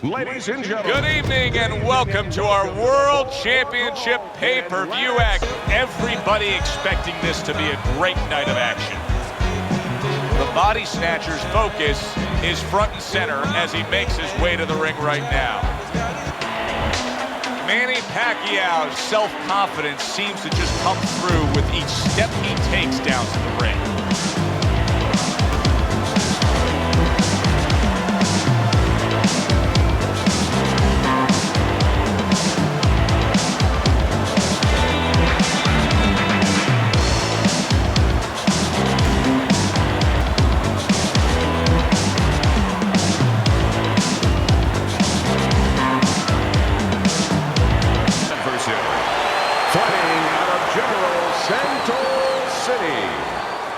Ladies and gentlemen. Good evening and welcome to our World Championship pay-per-view action. Everybody expecting this to be a great night of action. The Body Snatcher's focus is front and center as he makes his way to the ring right now. Manny Pacquiao's self-confidence seems to just come through with each step he takes down to the ring.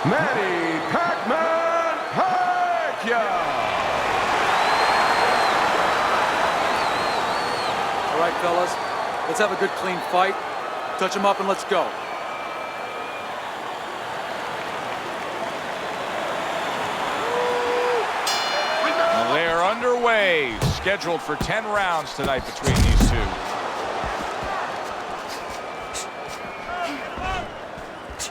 Manny Pac-Man Pacquiao. All right, fellas, let's have a good, clean fight. Touch him up and let's go. Well, they're underway, scheduled for 10 rounds tonight between these two.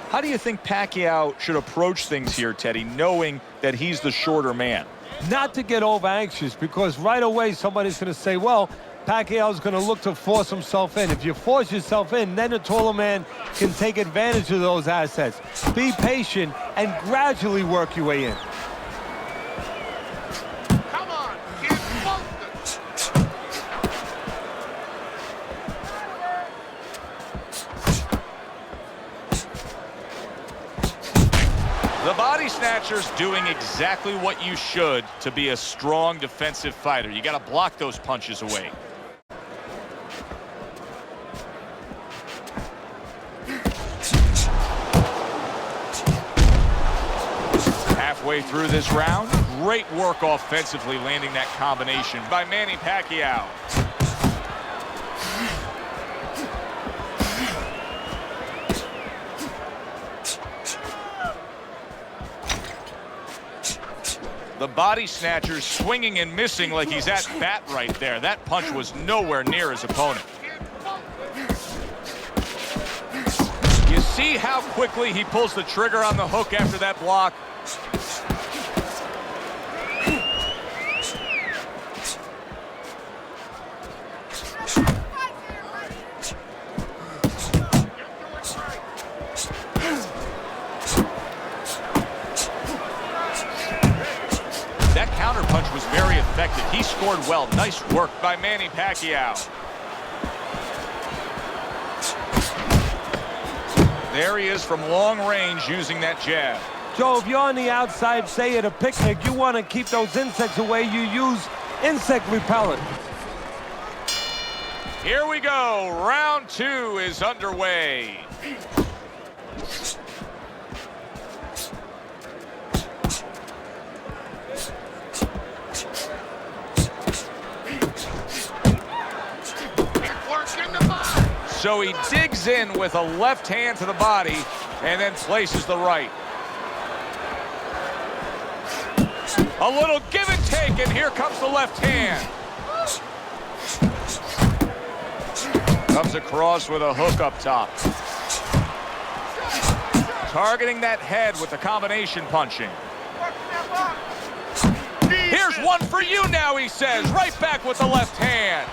How do you think Pacquiao should approach things here, Teddy, knowing that he's the shorter man? Not to get over anxious, because right away somebody's going to say, well, Pacquiao's going to look to force himself in. If you force yourself in, then the taller man can take advantage of those assets. Be patient and gradually work your way in. Come on, kid, The Body Snatcher's doing exactly what you should to be a strong defensive fighter. You got to block those punches away. Halfway through this round, great work offensively landing that combination by Manny Pacquiao. The Body Snatcher's swinging and missing like he's at bat right there. That punch was nowhere near his opponent. You see how quickly he pulls the trigger on the hook after that block? Counterpunch was very effective. He scored well. Nice work by Manny Pacquiao. There he is from long range using that jab. Joe, if you're on the outside, say at a picnic, you want to keep those insects away, you use insect repellent. Here we go. Round 2 is underway. So he digs in with a left hand to the body and then places the right. A little give and take, and here comes the left hand. Comes across with a hook up top. Targeting that head with the combination punching. Here's one for you now, he says. Right back with the left hand.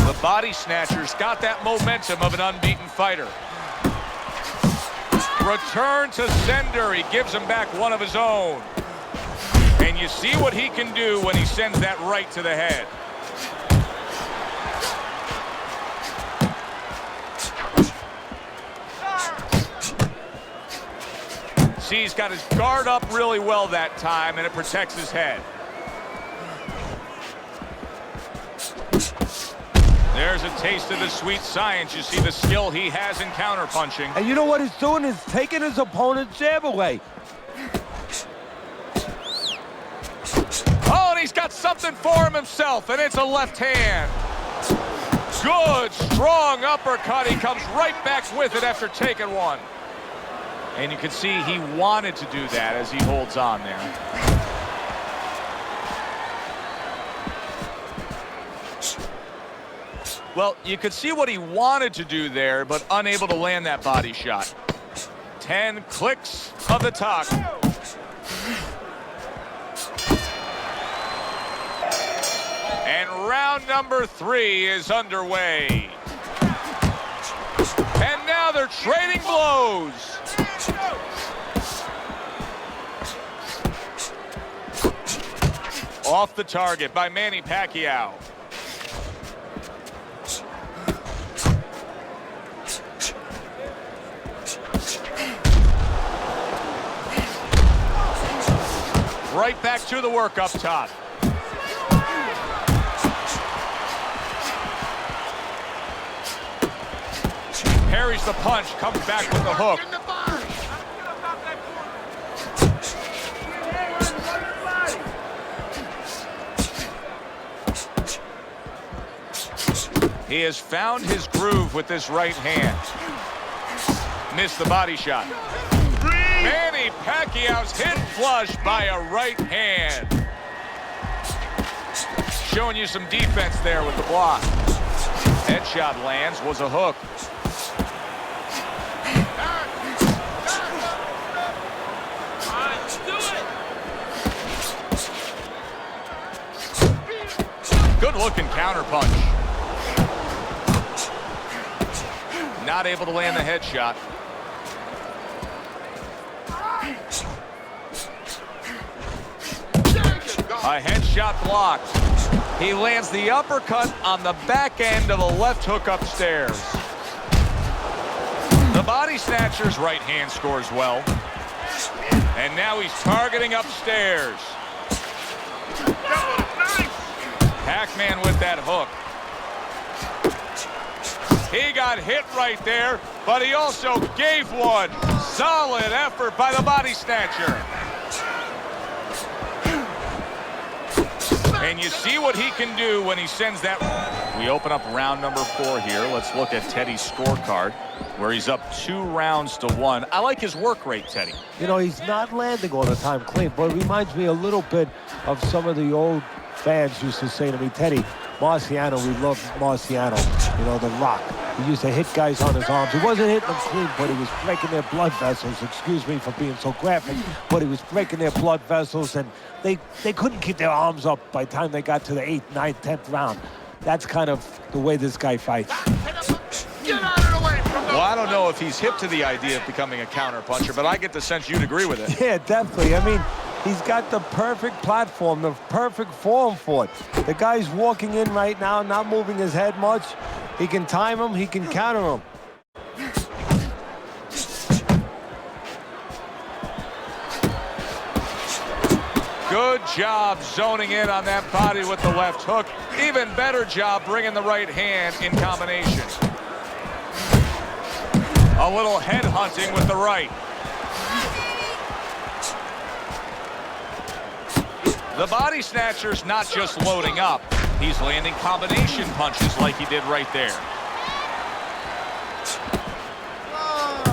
The Body Snatcher's got that momentum of an unbeaten fighter. Return to sender. He gives him back one of his own. And you see what he can do when he sends that right to the head. See, he's got his guard up really well that time, and it protects his head. There's a taste of the sweet science. You see the skill he has in counterpunching. And you know what he's doing? Is taking his opponent's jab away. Oh, and he's got something for him himself, and it's a left hand. Good, strong uppercut. He comes right back with it after taking one. And you can see he wanted to do that as he holds on there. Well, you could see what he wanted to do there, but unable to land that body shot. 10 clicks of the talk. And round number 3 is underway. And now they're trading blows. Off the target by Manny Pacquiao. Right back to the work up top. Parries the punch, comes back with the hook. He has found his groove with this right hand. Missed the body shot. Manny Pacquiao's hit flush by a right hand. Showing you some defense there with the block. Headshot lands, was a hook. Good looking counter punch. Not able to land the headshot. A headshot blocked. He lands the uppercut on the back end of a left hook upstairs. The body snatcher's right hand scores well. And now he's targeting upstairs. Pac-Man with that hook. He got hit right there, but he also gave one. Solid effort by the body snatcher. And you see what he can do when he sends that. We open up round number 4 here. Let's look at Teddy's scorecard, where he's up 2 rounds to 1. I like his work rate, Teddy. You know, he's not landing all the time clean, but it reminds me a little bit of some of the old fans used to say to me, Teddy, Marciano, we love Marciano, you know, the Rock. He used to hit guys on his arms. He wasn't hitting them clean, but he was breaking their blood vessels. Excuse me for being so graphic, but he was breaking their blood vessels, and they couldn't keep their arms up by the time they got to the 8th, 9th, 10th round. That's kind of the way this guy fights. Well, I don't know if he's hip to the idea of becoming a counter puncher, but I get the sense you'd agree with it. Yeah, definitely. I mean, he's got the perfect platform, the perfect form for it. The guy's walking in right now, not moving his head much. He can time him, he can counter him. Good job zoning in on that body with the left hook. Even better job bringing the right hand in combination. A little head hunting with the right. The body snatcher's not just loading up. He's landing combination punches like he did right there.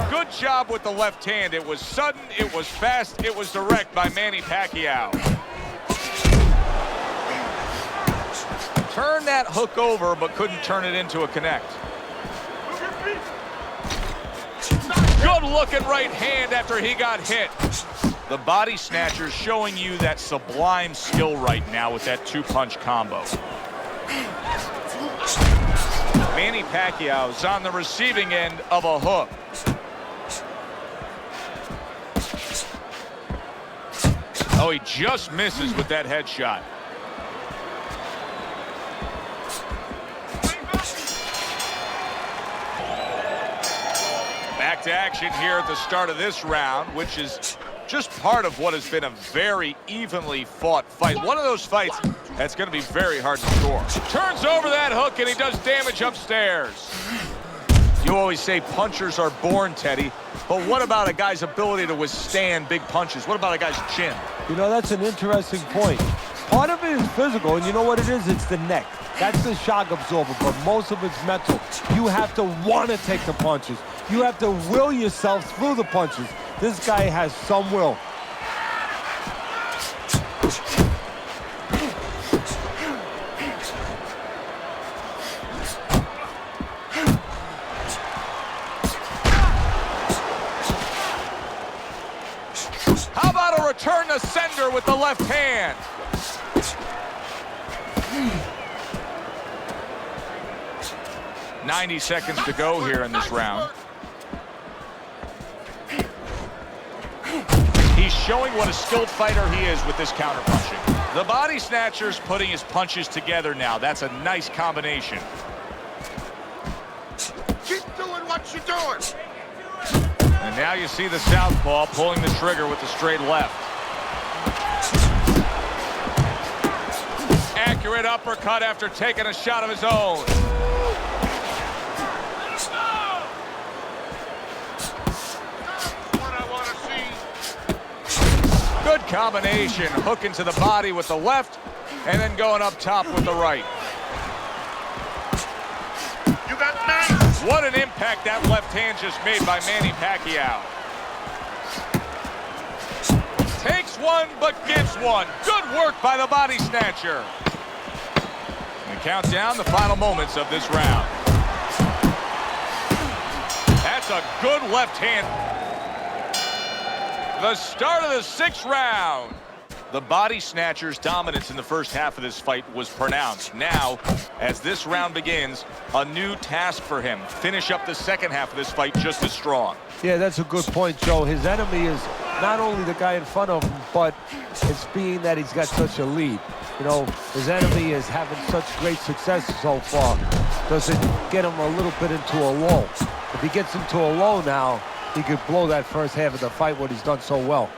Good job with the left hand. It was sudden, it was fast, it was direct by Manny Pacquiao. Turned that hook over, but couldn't turn it into a connect. Good looking right hand after he got hit. The body snatcher showing you that sublime skill right now with that 2-punch combo. Manny Pacquiao's on the receiving end of a hook. Oh, he just misses with that headshot. Back to action here at the start of this round, which is just part of what has been a very evenly fought fight. One of those fights that's going to be very hard to score. Turns over that hook, and he does damage upstairs. You always say punchers are born, Teddy, but what about a guy's ability to withstand big punches? What about a guy's chin? You know, that's an interesting point. Part of it is physical, and you know what it is? It's the neck. That's the shock absorber, but most of it's mental. You have to want to take the punches. You have to will yourself through the punches. This guy has some will. How about a return to sender with the left hand? 90 seconds to go here in this round. He's showing what a skilled fighter he is with this counter-punching. The body snatcher's putting his punches together now. That's a nice combination. Keep doing what you're doing. And now you see the southpaw pulling the trigger with the straight left. Accurate uppercut after taking a shot of his own. Good combination, hooking to the body with the left, and then going up top with the right. You got me. What an impact that left hand just made by Manny Pacquiao. Takes one, but gives one. Good work by the body snatcher. And count down the final moments of this round. That's a good left hand. The start of the 6th round. The body snatcher's dominance in the first half of this fight was pronounced. Now, as this round begins, a new task for him. Finish up the second half of this fight just as strong. Yeah, that's a good point, Joe. His enemy is not only the guy in front of him, but it's being that he's got such a lead. You know, his enemy is having such great success so far. Does it get him a little bit into a lull? If he gets into a lull now, he could blow that first half of the fight, what he's done so well.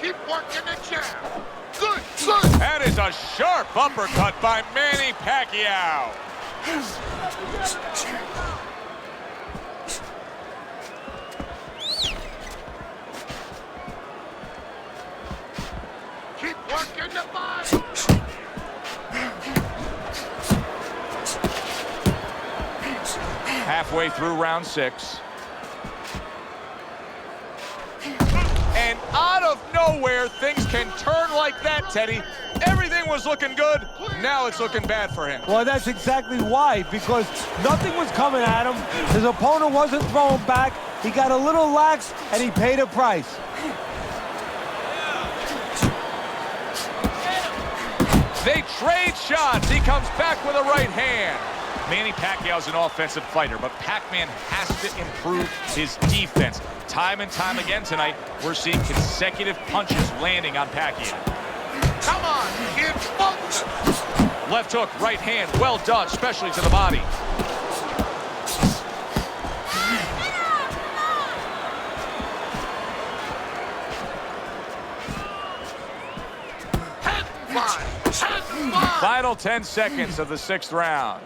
Keep working the jab. Good, good. That is a sharp uppercut by Manny Pacquiao. Keep working the body. Halfway through round 6. And out of nowhere, things can turn like that, Teddy. Everything was looking good. Now it's looking bad for him. Well, that's exactly why, because nothing was coming at him. His opponent wasn't throwing back. He got a little lax, and he paid a price. They trade shots. He comes back with a right hand. Manny Pacquiao's an offensive fighter, but Pac-Man has to improve his defense. Time and time again tonight, we're seeing consecutive punches landing on Pacquiao. Come on, kid. Focus. Left hook, right hand, well done, especially to the body. Final 10 seconds of the 6th round.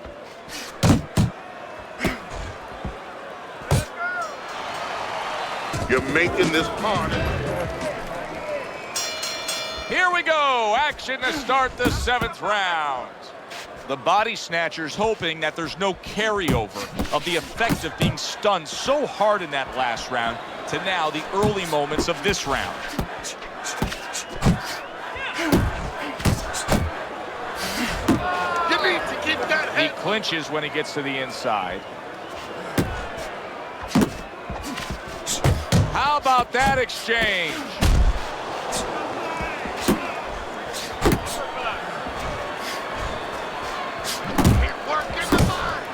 You're making this harder. Here we go, action to start the 7th round. The body snatcher's hoping that there's no carryover of the effect of being stunned so hard in that last round to now the early moments of this round. You need to keep that He head. clinches when he gets to the inside. How about that exchange? Keep working the body.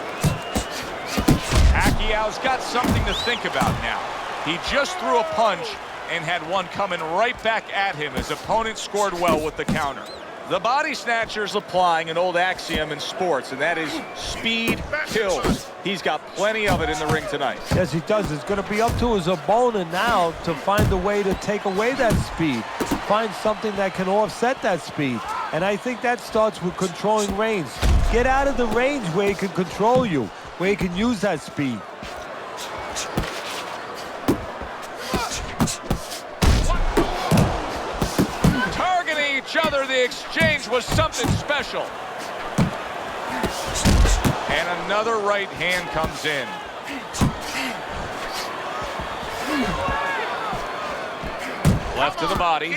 Pacquiao's got something to think about now. He just threw a punch and had one coming right back at him. His opponent scored well with the counter. The body snatcher's applying an old axiom in sports, and that is speed kills. He's got plenty of it in the ring tonight. Yes, he does. It's going to be up to his opponent now to find a way to take away that speed, find something that can offset that speed. And I think that starts with controlling range. Get out of the range where he can control you, where he can use that speed. Targeting each other, the exchange was something special. And another right hand comes in. Left to the body.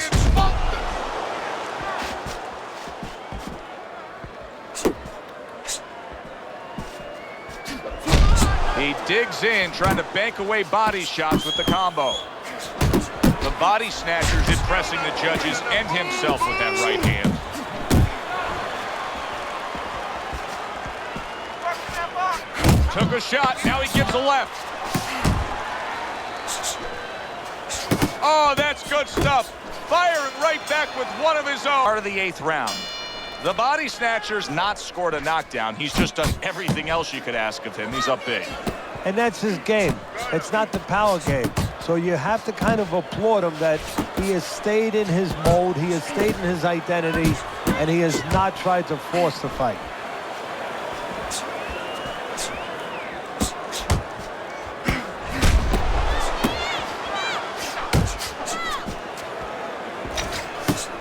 He digs in, trying to bank away body shots with the combo. The body snatcher's impressing the judges and himself with that right hand. Took a shot, now he gives a left. Oh, that's good stuff. Firing right back with one of his own. Part of the 8th round. The body snatcher's not scored a knockdown. He's just done everything else you could ask of him. He's up big. And that's his game. It's not the power game. So you have to kind of applaud him that he has stayed in his mode, he has stayed in his identity, and he has not tried to force the fight.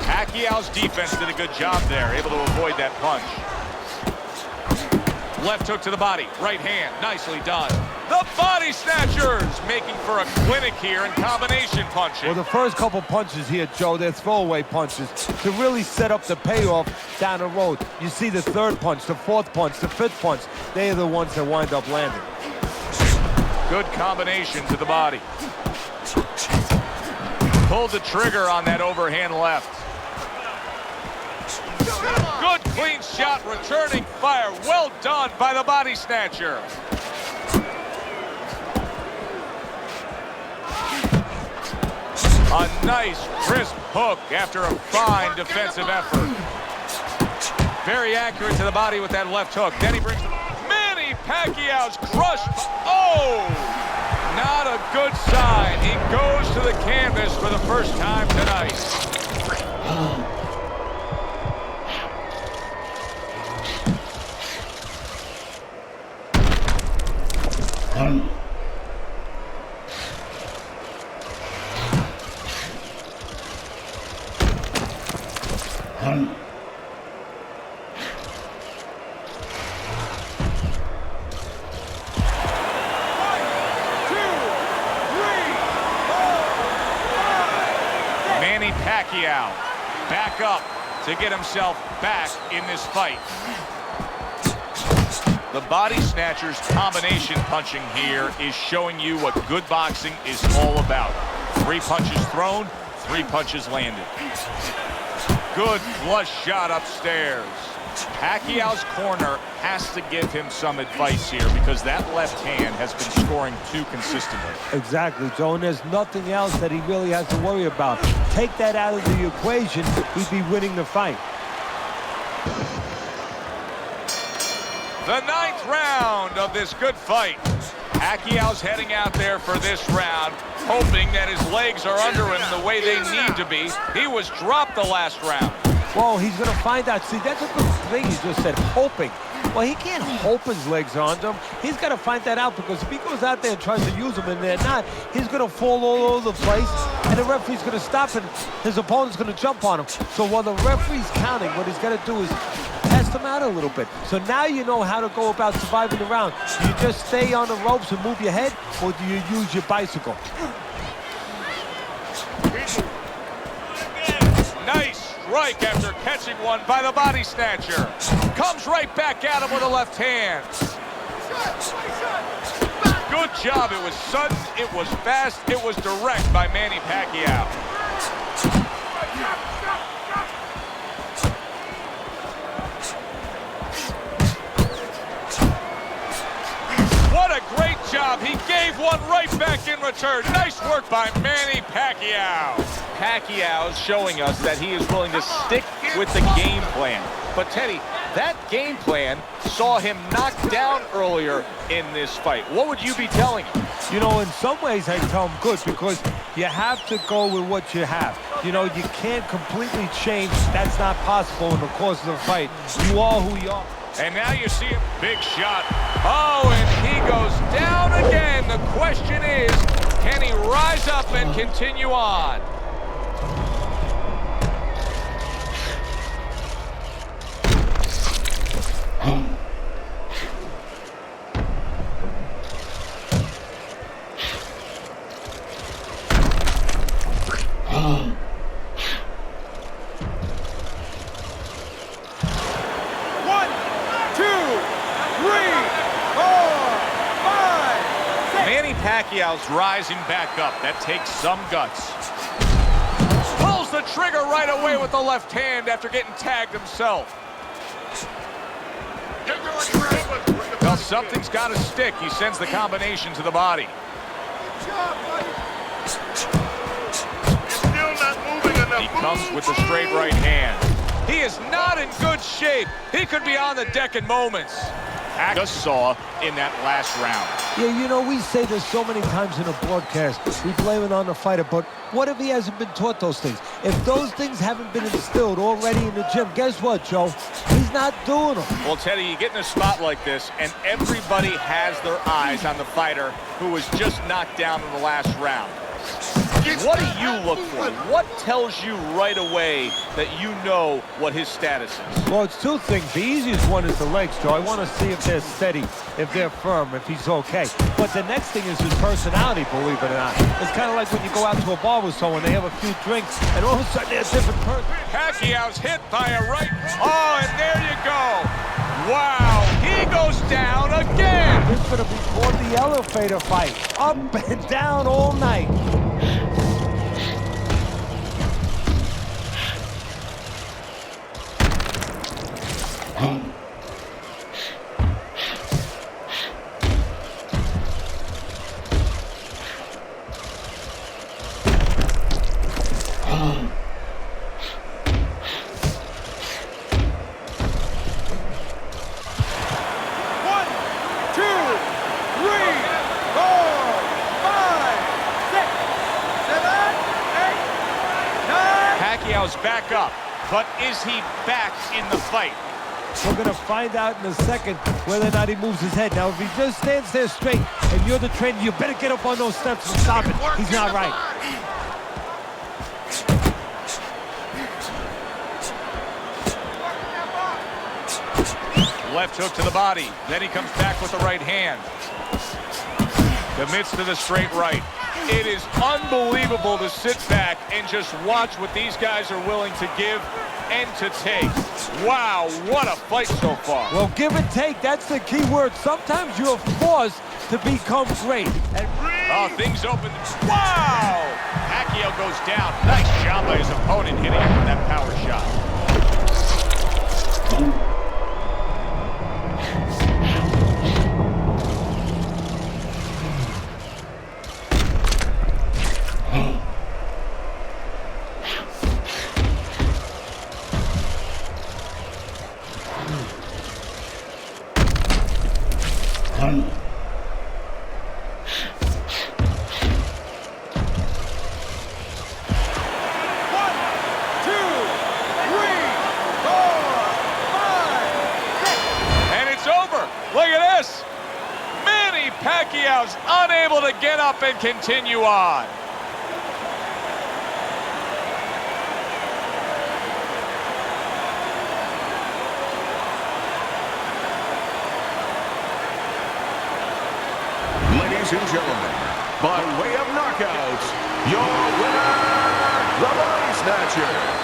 Pacquiao's defense did a good job there, able to avoid that punch. Left hook to the body, right hand, nicely done. The body snatchers making for a clinic here in combination punching. Well, the first couple punches here, Joe, they're throwaway punches to really set up the payoff down the road. You see the 3rd punch, the 4th punch, the 5th punch. They are the ones that wind up landing. Good combination to the body. Pulled the trigger on that overhand left. Good clean shot, returning fire. Well done by the body snatcher. A nice crisp hook after a fine defensive effort. Very accurate to the body with that left hook. Then he brings the... Manny Pacquiao's crushed. Oh! Not a good sign. He goes to the canvas for the first time tonight. Manny Pacquiao back up to get himself back in this fight. The body snatcher's combination punching here is showing you what good boxing is all about. 3 punches thrown, 3 punches landed. Good flush shot upstairs. Pacquiao's corner has to give him some advice here because that left hand has been scoring too consistently. Exactly, Joe, and there's nothing else that he really has to worry about. Take that out of the equation, he'd be winning the fight. The 9th round of this good fight. Pacquiao's heading out there for this round, hoping that his legs are under him the way they need to be. He was dropped the last round. Well, he's going to find out. See, that's a good thing you just said, hoping. Well, he can't hope his legs are under him. He's got to find that out because if he goes out there and tries to use them and they're not, he's going to fall all over the place, and the referee's going to stop and his opponent's going to jump on him. So while the referee's counting, what he's got to do is test him out a little bit. So now you know how to go about surviving the round. Do you just stay on the ropes and move your head, or do you use your bicycle? Nice strike after catching one by the body snatcher. Comes right back at him with a left hand. Good job. It was sudden, it was fast, it was direct by Manny Pacquiao. What a great job. He gave one right back in return. Nice work by Manny Pacquiao. Pacquiao's showing us that he is willing to stick with the game plan. But Teddy, that game plan saw him knocked down earlier in this fight. What would you be telling him? You know, in some ways I tell him good because you have to go with what you have. You know, you can't completely change. That's not possible in the course of the fight. You are who you are. And now you see a big shot. Oh, and he goes down again. The question is, can he rise up and continue on? Pacquiao's rising back up. That takes some guts. Pulls the trigger right away with the left hand after getting tagged himself. Well, something's got to stick. He sends the combination to the body. He comes with the straight right hand. He is not in good shape. He could be on the deck in moments. Just saw in that last round. Yeah, you know, we say this so many times in a broadcast. We blame it on the fighter, but what if he hasn't been taught those things? If those things haven't been instilled already in the gym, guess what, Joe? He's not doing them. Well, Teddy, you get in a spot like this, and everybody has their eyes on the fighter who was just knocked down in the last round. What do you look for? What tells you right away that you know what his status is? Well, it's two things. The easiest one is the legs, Joe. I want to see if they're steady, if they're firm, if he's okay. But the next thing is his personality, believe it or not. It's kind of like when you go out to a bar with someone, they have a few drinks, and all of a sudden they're a different person. Pacquiao's hit by a right. Oh, and there you go. Wow, he goes down again. This is going to be called the elevator fight. Up and down all night. Pacquiao's back up, but is he back in the fight? We're going to find out in a second whether or not he moves his head. Now, if he just stands there straight and you're the trainer, you better get up on those steps and stop it. He's not right. Left hook to the body. Then he comes back with the right hand. Commits to the straight right. It is unbelievable to sit back and just watch what these guys are willing to give and to take. Wow, what a fight so far. Well, give and take, that's the key word. Sometimes you're forced to become great. Oh, things open. Wow! Pacquiao goes down. Nice job by his opponent hitting him with that power shot. Look at this. Manny Pacquiao's unable to get up and continue on. Ladies and gentlemen, by way of knockouts, your winner, the Money Snatcher,